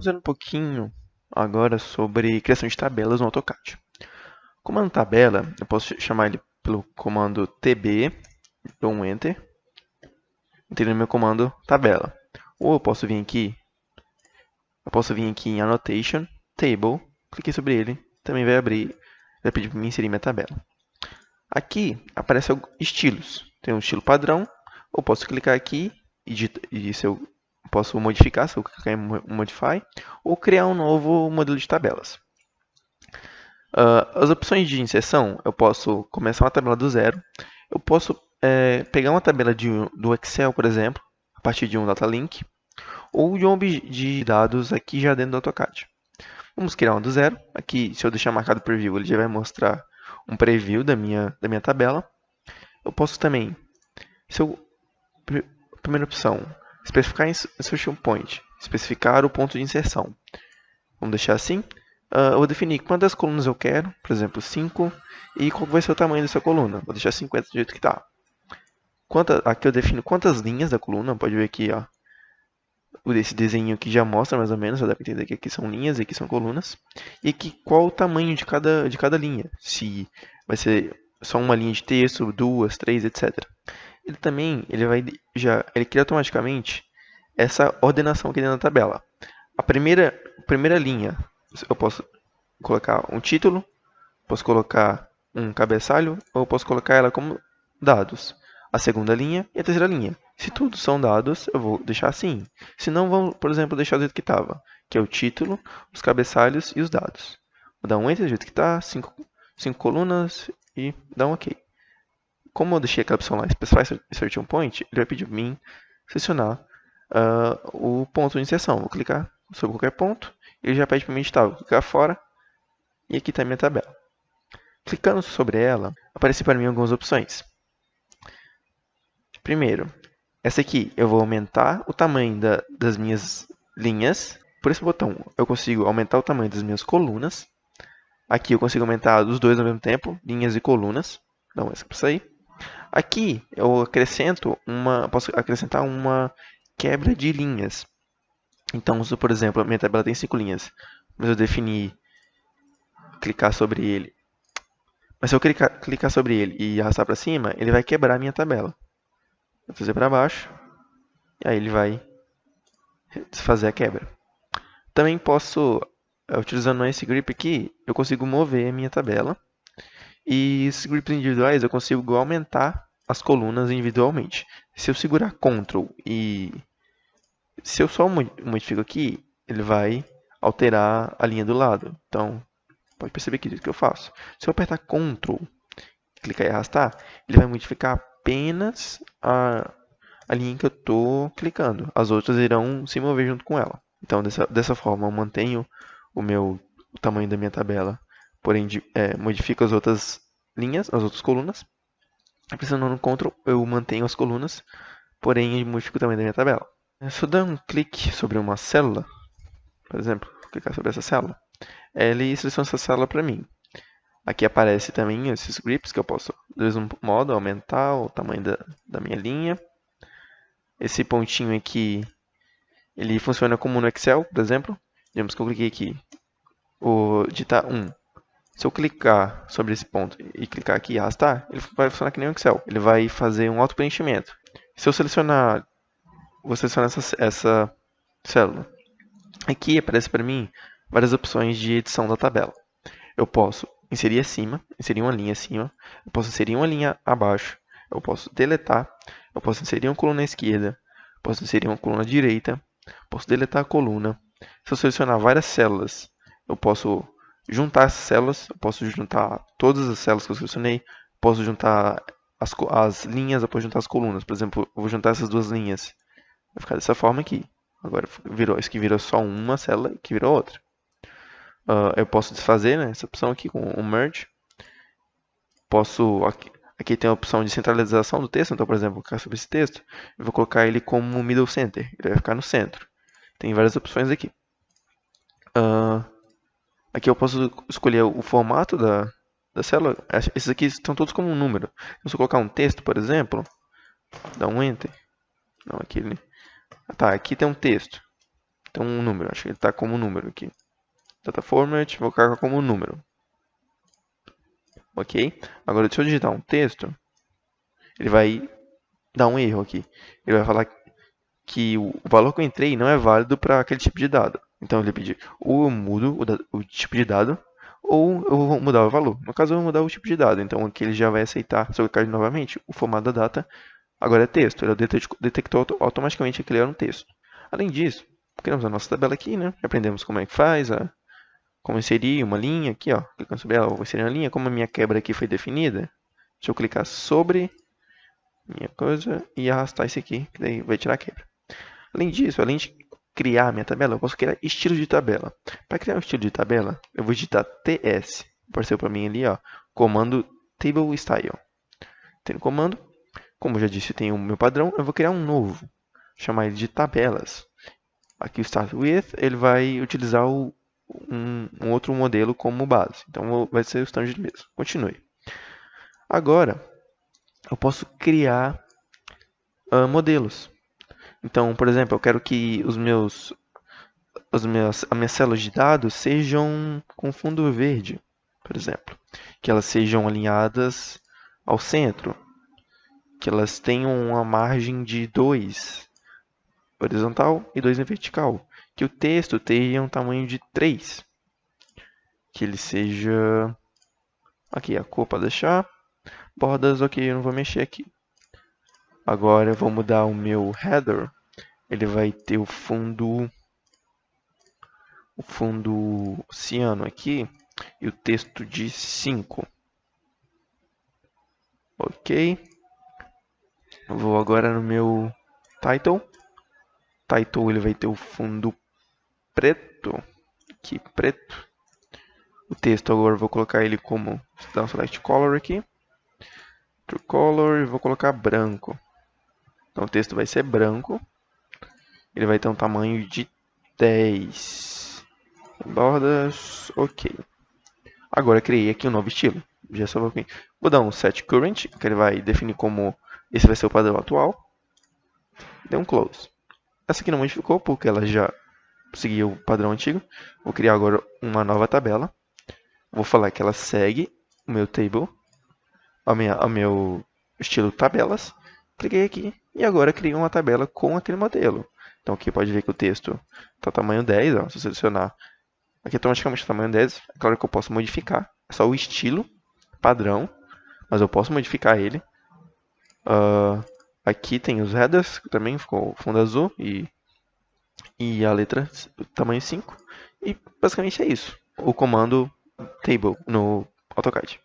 ver um pouquinho agora sobre criação de tabelas no AutoCAD. O comando tabela, eu posso chamar ele pelo comando TB, dou um Enter, entrei no meu comando tabela. Ou eu posso vir aqui em Annotation, Table, cliquei sobre ele, também vai abrir, vai pedir para mim inserir minha tabela. Aqui aparece estilos, tem um estilo padrão, eu posso clicar aqui e se eu posso modificar, se eu clicar em Modify, ou criar um novo modelo de tabelas. As opções de inserção, eu posso começar uma tabela do zero, eu posso pegar uma tabela do Excel, por exemplo, a partir de um data link, ou de dados aqui já dentro do AutoCAD. Vamos criar uma do zero. Aqui, se eu deixar marcado preview, ele já vai mostrar um preview da minha tabela. Eu posso também, primeira opção, especificar insertion point, especificar o ponto de inserção. Vamos deixar assim. Eu vou definir quantas colunas eu quero, por exemplo, 5, e qual vai ser o tamanho dessa coluna. Vou deixar 50 do jeito que está. Aqui eu defino quantas linhas da coluna, pode ver aqui, ó, esse desenho aqui já mostra mais ou menos, já dá para entender que aqui são linhas e aqui são colunas. E aqui qual o tamanho de cada linha, se vai ser só uma linha de texto, duas, três, etc. Ele cria automaticamente essa ordenação aqui dentro da tabela. A primeira linha, eu posso colocar um título, posso colocar um cabeçalho, ou eu posso colocar ela como dados. A segunda linha e a terceira linha. Se tudo são dados, eu vou deixar assim. Se não, vamos, por exemplo, deixar do jeito que estava, que é o título, os cabeçalhos e os dados. Vou dar um Enter do jeito que está, 5 colunas e dar um OK. Como eu deixei aquela opção lá, Specify Insertion Point, ele vai pedir para mim selecionar o ponto de inserção. Vou clicar sobre qualquer ponto, ele já pede para mim editar. Vou clicar fora e aqui está a minha tabela. Clicando sobre ela, aparecem para mim algumas opções. Primeiro, essa aqui, eu vou aumentar o tamanho das minhas linhas. Por esse botão, eu consigo aumentar o tamanho das minhas colunas. Aqui eu consigo aumentar os dois ao mesmo tempo, linhas e colunas. Dá um para sair. Aqui eu posso acrescentar uma quebra de linhas. Então, se por exemplo, a minha tabela tem 5 linhas, mas eu definir clicar sobre ele. Mas se eu clicar sobre ele e arrastar para cima, ele vai quebrar a minha tabela. Vou fazer para baixo. E aí ele vai fazer a quebra. Também posso, utilizando esse grip aqui, eu consigo mover a minha tabela. E esses grips individuais eu consigo aumentar as colunas individualmente. Se eu segurar Ctrl e se eu só modifico aqui, ele vai alterar a linha do lado. Então, pode perceber que é isso que eu faço. Se eu apertar Ctrl, clicar e arrastar, ele vai modificar apenas a linha em que eu estou clicando. As outras irão se mover junto com ela. Então, dessa forma, eu mantenho o tamanho da minha tabela, porém modifico as outras linhas, as outras colunas. Pressionando no Ctrl, eu mantenho as colunas, porém modifico o tamanho da minha tabela. Se eu der um clique sobre uma célula, por exemplo, clicar sobre essa célula, ele seleciona essa célula para mim. Aqui aparece também esses grips que eu posso, do mesmo modo, aumentar o tamanho da minha linha. Esse pontinho aqui, ele funciona como no Excel, por exemplo. Digamos que eu cliquei aqui, digitar 1. Se eu clicar sobre esse ponto e clicar aqui e arrastar, ele vai funcionar que nem o Excel. Ele vai fazer um auto-preenchimento. Se eu vou selecionar essa célula. Aqui aparece para mim várias opções de edição da tabela. Eu posso inserir uma linha acima, eu posso inserir uma linha abaixo, eu posso deletar, eu posso inserir uma coluna à esquerda, posso inserir uma coluna à direita, posso deletar a coluna. Se eu selecionar várias células, eu posso juntar essas células, eu posso juntar todas as células que eu selecionei, posso juntar as linhas, eu posso juntar as colunas. Por exemplo, eu vou juntar essas duas linhas. Vai ficar dessa forma aqui. Agora isso aqui virou só uma célula e aqui virou outra. Eu posso desfazer, né, essa opção aqui com o Merge. Aqui tem a opção de centralização do texto. Então, por exemplo, vou clicar sobre esse texto. Eu vou colocar ele como Middle Center. Ele vai ficar no centro. Tem várias opções aqui. Aqui eu posso escolher o formato da célula. Esses aqui estão todos como um número. Se eu colocar um texto, por exemplo, dá um Enter. Não, aqui tem um texto. Tem um número, acho que ele está como número aqui. Data format, vou colocar como número. Ok? Agora, se eu digitar um texto, ele vai dar um erro aqui. Ele vai falar que o valor que eu entrei não é válido para aquele tipo de dado. Então, ele pedir ou eu mudo o tipo de dado, ou eu vou mudar o valor. No caso, eu vou mudar o tipo de dado. Então, aqui ele já vai aceitar, se eu clicar novamente, o formato da data agora é texto. Ele detectou automaticamente que ele era um texto. Além disso, criamos a nossa tabela aqui, né? Aprendemos como é que faz, como inserir uma linha aqui, ó. Clicando sobre ela, eu vou inserir uma linha. Como a minha quebra aqui foi definida, deixa eu clicar sobre minha coisa e arrastar esse aqui, que daí vai tirar a quebra. Além disso, além de criar a minha tabela, eu posso criar estilo de tabela. Para criar um estilo de tabela, eu vou digitar TS. Apareceu para mim ali, ó, comando Table Style. Tem um comando, como eu já disse, tem o meu padrão, eu vou criar um novo, chamar ele de tabelas. Aqui o Start With, ele vai utilizar um outro modelo como base. Então vai ser o standard mesmo. Continue. Agora, eu posso criar modelos. Então, por exemplo, eu quero que as minhas células de dados sejam com fundo verde, por exemplo. Que elas sejam alinhadas ao centro. Que elas tenham uma margem de 2 horizontal e 2 em vertical. Que o texto tenha um tamanho de 3. Que ele seja... Aqui, a cor para deixar. Bordas, ok, eu não vou mexer aqui. Agora eu vou mudar o meu header. Ele vai ter o fundo ciano aqui e o texto de 5. Ok. Eu vou agora no meu title. Title ele vai ter o fundo preto. Aqui, preto. O texto agora eu vou colocar ele como select color aqui. True color e vou colocar branco. Então o texto vai ser branco. Ele vai ter um tamanho de 10. Bordas, ok. Agora criei aqui um novo estilo. Já só vou dar um set current, que ele vai definir como esse vai ser o padrão atual. Dei um close. Essa aqui não modificou porque ela já seguia o padrão antigo. Vou criar agora uma nova tabela. Vou falar que ela segue o meu table, o meu estilo tabelas. Cliquei aqui e agora criei uma tabela com aquele modelo. Então aqui pode ver que o texto está tamanho 10, ó, se eu selecionar aqui automaticamente o tamanho 10. É claro que eu posso modificar, é só o estilo padrão, mas eu posso modificar ele. Aqui tem os headers, que também ficou fundo azul e a letra tamanho 5. E basicamente é isso. O comando table no AutoCAD.